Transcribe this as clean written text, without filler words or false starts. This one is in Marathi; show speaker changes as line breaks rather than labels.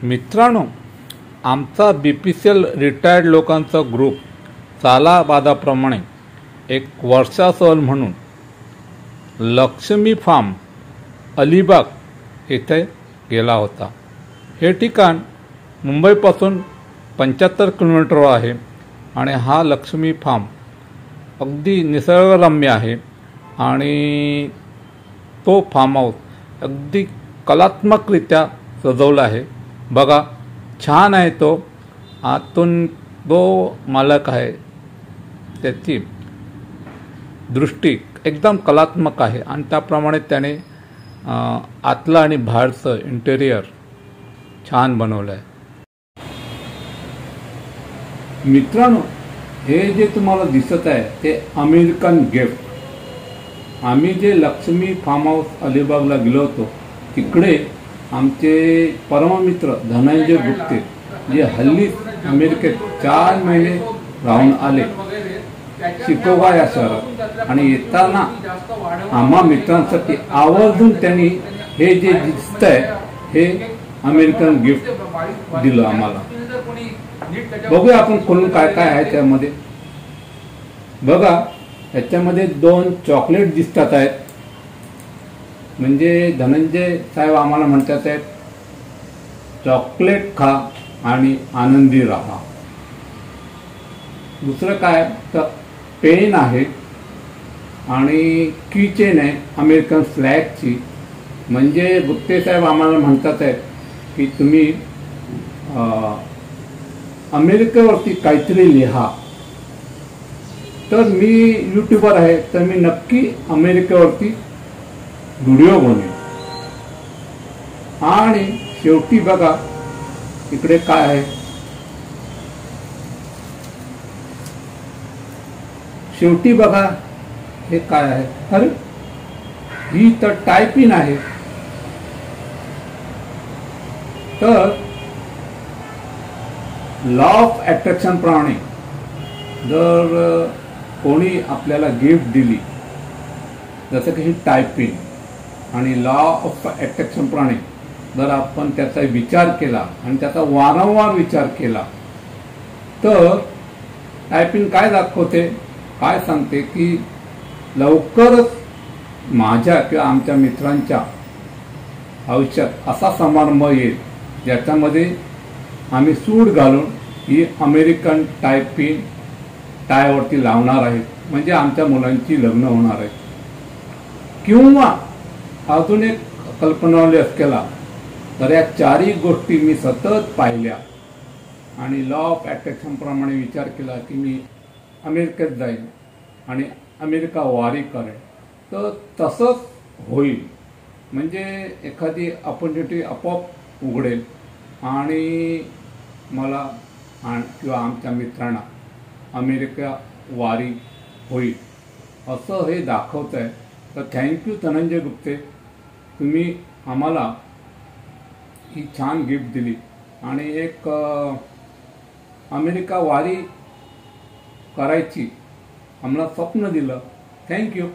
मित्रांनो, आमचा BPCL रिटायर्ड लोकांचा ग्रुप सालाबादाप्रमाणे एक वर्षा सहल म्हणून लक्ष्मी फार्म अलिबाग येथे गेला होता। हे ठिकाण मुंबईपासून 75 किलोमीटर आहे आणि हा लक्ष्मी फार्म अगदी निसर्गरम्य आहे आणि तो फार्म हाऊस अगदी कलात्मकरित्या सजवला आहे। बघा, छान आहे तो। आतून जो मालक आहे त्याची दृष्टी एकदम कलात्मक आहे आणि त्याप्रमाणे त्याने आतलं आणि बाहेरचं इंटेरियर छान बनवलं आहे। मित्रांनो, हे जे तुम्हाला दिसत आहे ते अमेरिकन गिफ्ट। आम्ही जे लक्ष्मी फार्म हाऊस अलिबागला गेलो होतो तिकडे आमचे परममित्र धनंजय गुप्ते जे हल्ली अमेरिकेत 4 महिने राहून आले शिकागो या शहरात, आणि येताना आम्हा मित्रांसाठी आवर्जून त्यांनी हे जे दिसतंय हे अमेरिकन गिफ्ट दिलं आम्हाला। बघूया आपण खोलून काय काय आहे त्यामध्ये। बघा, याच्यामध्ये 2 चॉकलेट दिसतात आहेत, म्हणजे धनंजय साहेब आम्हाला म्हणतात आहेत चॉकलेट खा आणि आनंदी राहा। दुसरं काय तर पेन आहे आणि कीचेन आहे अमेरिकन फ्लॅगची, म्हणजे गुप्ते साहेब आम्हाला म्हणतात आहेत की तुम्ही अमेरिकेवरती काहीतरी लिहा। तर मी यूट्यूबर आहे तर मी नक्की अमेरिकेवरती व्हिडिओ बनवेन। आणि शेवटी बघा इकडे काय आहे, शेवटी बघा हे काय आहे। अरे, ही तर टायपिंग आहे। तर लॉ ऑफ अट्रॅक्शन प्रमाणे जर कोणी आपल्याला गिफ्ट दिली, जसं की ही टायपिंग, आणि लॉ ऑफ अट्रॅक्शन प्रमाणे जर आपण त्याचा विचार केला आणि त्याचा वारंवार विचार केला तर टायपिंग काय दाखवते, काय सांगते की लवकरच माझ्या किंवा आमच्या मित्रांच्या आयुष्यात असा समारंभ येईल ज्याच्यामध्ये आम्ही सूट घालून ही अमेरिकन टायपिंग टायवरती लावणार आहे, म्हणजे आमच्या मुलांची लग्न होणार आहे। किंवा अजून एक कल्पनावली असलेला तर या 4ही गोष्टी मी सतत पाहिल्या आणि लॉ ऑफ अट्रॅक्शन प्रमाणे विचार केला की मी अमेरिकेत जाईन आणि अमेरिका वारी करेन, तर तसंच होईल। म्हणजे एखादी अपॉर्च्युनिटी आपोआप उघडेल आणि मला किंवा आमच्या मित्रांना अमेरिका वारी होईल असं हे दाखवत आहे। तर थँक्यू धनंजय गुप्ते, तुम्ही आम्हाला ही छान गिफ्ट दिली आणि एक अमेरिका वारी करायची आम्हाला स्वप्न दिलं। थँक्यू।